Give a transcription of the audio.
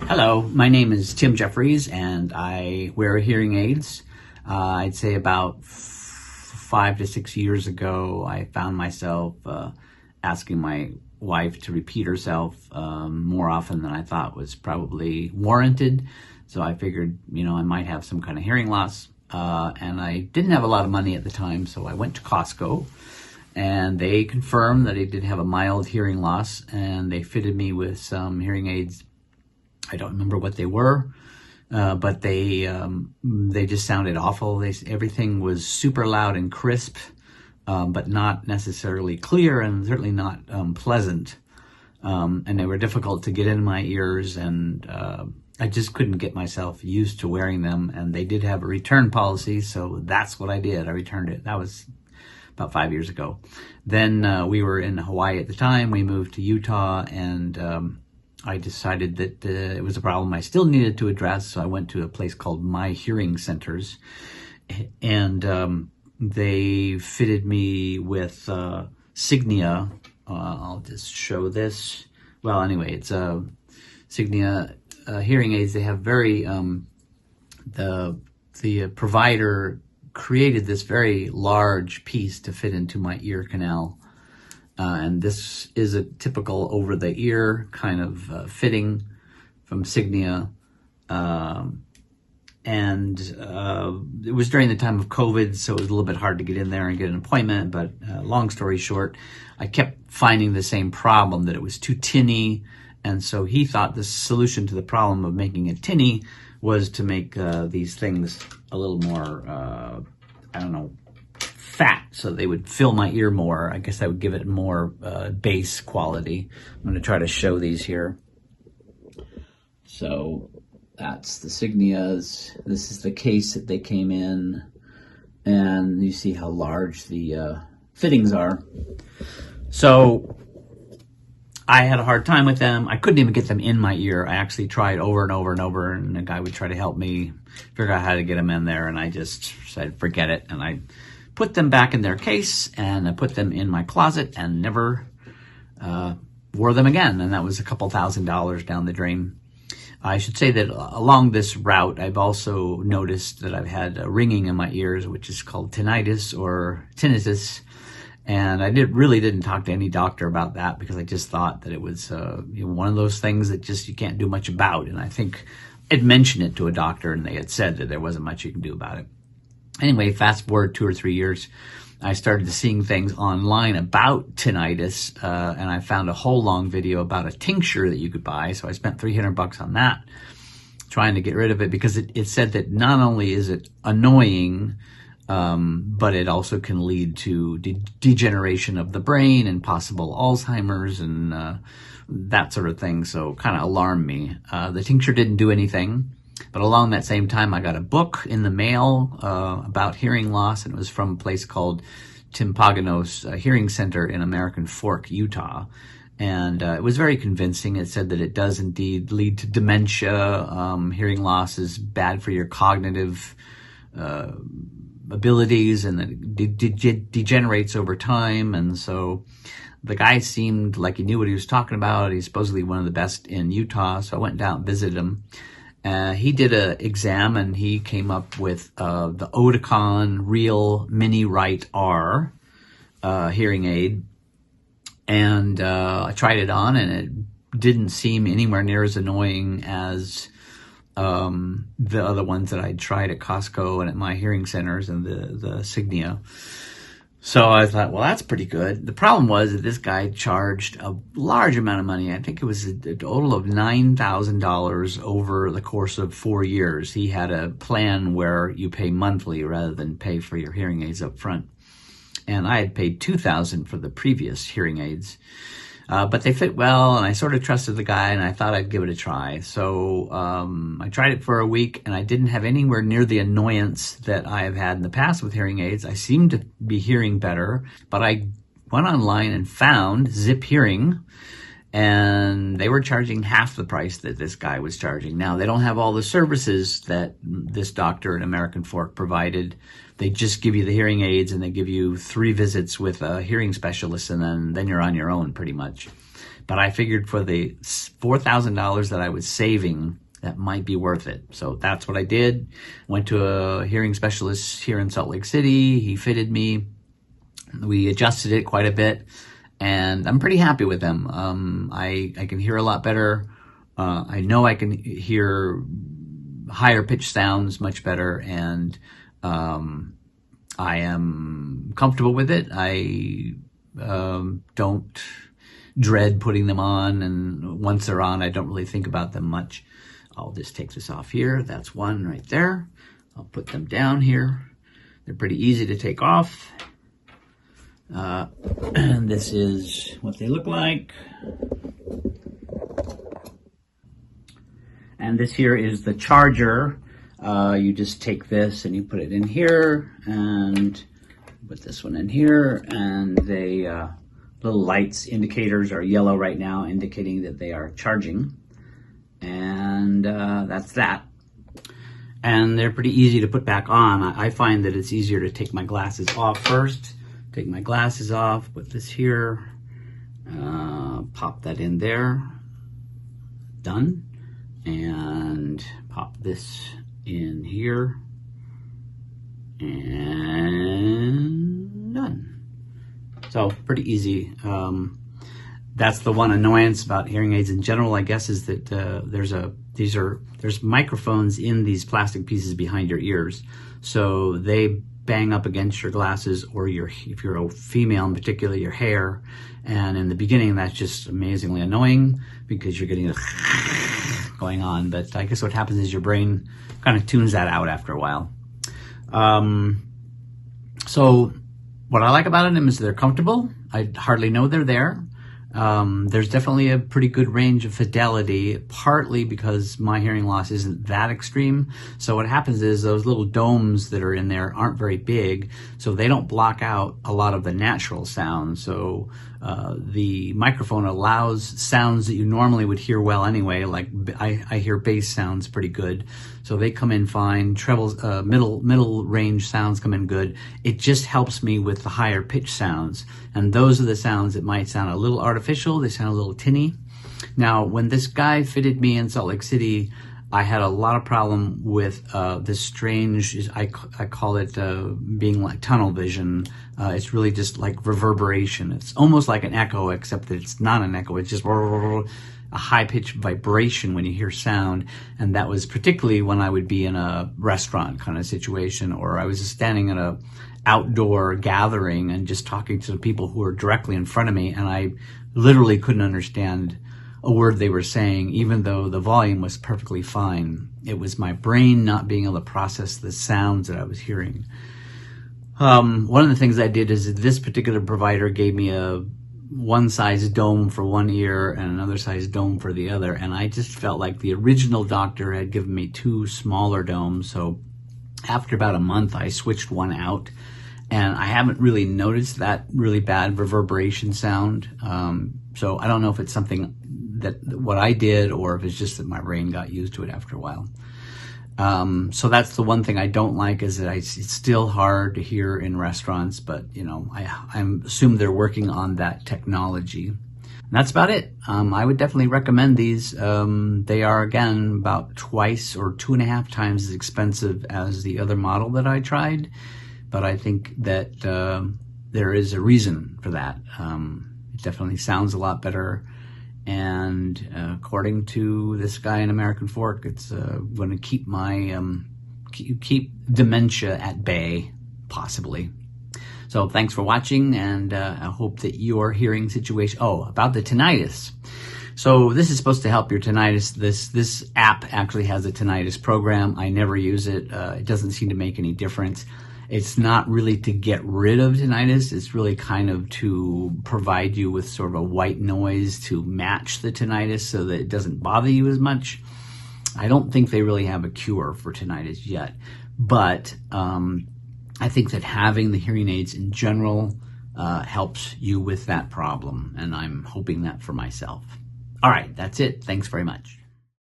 Hello, my name is Tim Jeffries and I wear hearing aids. I'd say about 5 to 6 years ago, I found myself asking my wife to repeat herself more often than I thought was probably warranted. So I figured, I might have some kind of hearing loss. And I didn't have a lot of money at the time, so I went to Costco and they confirmed that I did have a mild hearing loss, and they fitted me with some hearing aids. I don't remember what they were, but they just sounded awful. Everything was super loud and crisp, but not necessarily clear, and certainly not pleasant. And they were difficult to get in my ears, and I just couldn't get myself used to wearing them. And they did have a return policy, so that's what I did. I returned it. That was about 5 years ago. Then we were in Hawaii at the time. We moved to Utah, and I decided that it was a problem I still needed to address, so I went to a place called My Hearing Centers, and they fitted me with Signia. I'll just show this. Well, anyway, it's Signia hearing aids. They have very the provider created this very large piece to fit into my ear canal. And this is a typical over-the-ear kind of fitting from Signia. And it was during the time of COVID, so it was a little bit hard to get in there and get an appointment. But long story short, I kept finding the same problem, that it was too tinny. And so he thought the solution to the problem of making it tinny was to make these things a little more, fat, so they would fill my ear more. I guess that would give it more bass quality. I'm going to try to show these here. So that's the Signias. This is the case that they came in, and you see how large the fittings are. So I had a hard time with them. I couldn't even get them in my ear. I actually tried over and over and over, and a guy would try to help me figure out how to get them in there, and I just said, forget it. And I put them back in their case, and I put them in my closet and never wore them again. And that was a couple $1,000s down the drain. I should say that along this route, I've also noticed that I've had a ringing in my ears, which is called tinnitus or tinnitus. And I really didn't talk to any doctor about that, because I just thought that it was one of those things that just you can't do much about. And I think I'd mentioned it to a doctor, and they had said that there wasn't much you can do about it. Anyway, fast forward 2 or 3 years, I started seeing things online about tinnitus, and I found a whole long video about a tincture that you could buy. So I spent $300 on that, trying to get rid of it, because it said that not only is it annoying, but it also can lead to degeneration of the brain and possible Alzheimer's and that sort of thing. So kind of alarmed me. The tincture didn't do anything. But along that same time, I got a book in the mail about hearing loss, and it was from a place called Tim Pagano's Hearing Center in American Fork, Utah. And it was very convincing. It said that it does indeed lead to dementia. Hearing loss is bad for your cognitive abilities, and it degenerates over time. And so the guy seemed like he knew what he was talking about. He's supposedly one of the best in Utah, so I went down and visited him. He did an exam, and he came up with the Oticon Real Mini Right R hearing aid. And I tried it on, and it didn't seem anywhere near as annoying as the other ones that I'd tried at Costco and at my hearing centers, and the Signia. So I thought, well, that's pretty good. The problem was that this guy charged a large amount of money. I think it was a total of $9,000 over the course of 4 years. He had a plan where you pay monthly rather than pay for your hearing aids up front. And I had paid $2,000 for the previous hearing aids. But they fit well, and I sort of trusted the guy, and I thought I'd give it a try. So I tried it for a week, and I didn't have anywhere near the annoyance that I have had in the past with hearing aids. I seemed to be hearing better, but I went online and found Zip Hearing, and they were charging half the price that this guy was charging. Now, they don't have all the services that this doctor in American Fork provided. They just give you the hearing aids, and they give you 3 visits with a hearing specialist, and then you're on your own pretty much. but I figured for the $4,000 that I was saving, that might be worth it. So that's what I did. Went to a hearing specialist here in Salt Lake City. He fitted me. We adjusted it quite a bit, and I'm pretty happy with them. I can hear a lot better. I know I can hear higher pitch sounds much better, and I am comfortable with it. I don't dread putting them on, and once they're on, I don't really think about them much. I'll just take this off here. That's one right there. I'll put them down here. They're pretty easy to take off. And this is what they look like. And this here is the charger. You just take this and you put it in here, and put this one in here, and they little lights, indicators are yellow right now, indicating that they are charging. And that's that. And they're pretty easy to put back on. I find that it's easier to take my glasses off first. Take my glasses off, put this here, pop that in there, done. And pop this in here, and done. So pretty easy. That's the one annoyance about hearing aids in general, I guess, is that there's microphones in these plastic pieces behind your ears, so they bang up against your glasses, or if you're a female in particular, your hair. And in the beginning, that's just amazingly annoying because you're getting going on. But I guess what happens is your brain kind of tunes that out after a while. So what I like about them is they're comfortable. I hardly know they're there. There's definitely a pretty good range of fidelity, partly because my hearing loss isn't that extreme. So what happens is those little domes that are in there aren't very big, so they don't block out a lot of the natural sounds. So the microphone allows sounds that you normally would hear well anyway, like I hear bass sounds pretty good. So they come in fine. Trebles, middle range sounds come in good. It just helps me with the higher pitch sounds. And those are the sounds that might sound a little artificial. They sound a little tinny. Now, when this guy fitted me in Salt Lake City, I had a lot of problem with this strange, I call it being like tunnel vision. It's really just like reverberation. It's almost like an echo, except that it's not an echo. It's just a high-pitched vibration when you hear sound. And that was particularly when I would be in a restaurant kind of situation, or I was just standing at a outdoor gathering and just talking to the people who were directly in front of me, and I literally couldn't understand a word they were saying, even though the volume was perfectly fine. It was my brain not being able to process the sounds that I was hearing. One of the things I did is this particular provider gave me a one size dome for one ear and another size dome for the other, and I just felt like the original doctor had given me two smaller domes. So after about a month, I switched one out, and I haven't really noticed that really bad reverberation sound. So I don't know if it's something that what I did, or if it's just that my brain got used to it after a while. So that's the one thing I don't like, is that it's still hard to hear in restaurants, but you know, I assume they're working on that technology. And that's about it. I would definitely recommend these. They are, again, about twice or 2.5 times as expensive as the other model that I tried, but I think that there is a reason for that. It definitely sounds a lot better. And according to this guy in American Fork, it's going to keep my keep dementia at bay, possibly. So thanks for watching, and I hope that your hearing situation. Oh, about the tinnitus. So this is supposed to help your tinnitus. This app actually has a tinnitus program. I never use it. It doesn't seem to make any difference. It's not really to get rid of tinnitus. It's really kind of to provide you with sort of a white noise to match the tinnitus so that it doesn't bother you as much. I don't think they really have a cure for tinnitus yet, but I think that having the hearing aids in general helps you with that problem, and I'm hoping that for myself. All right, that's it. Thanks very much.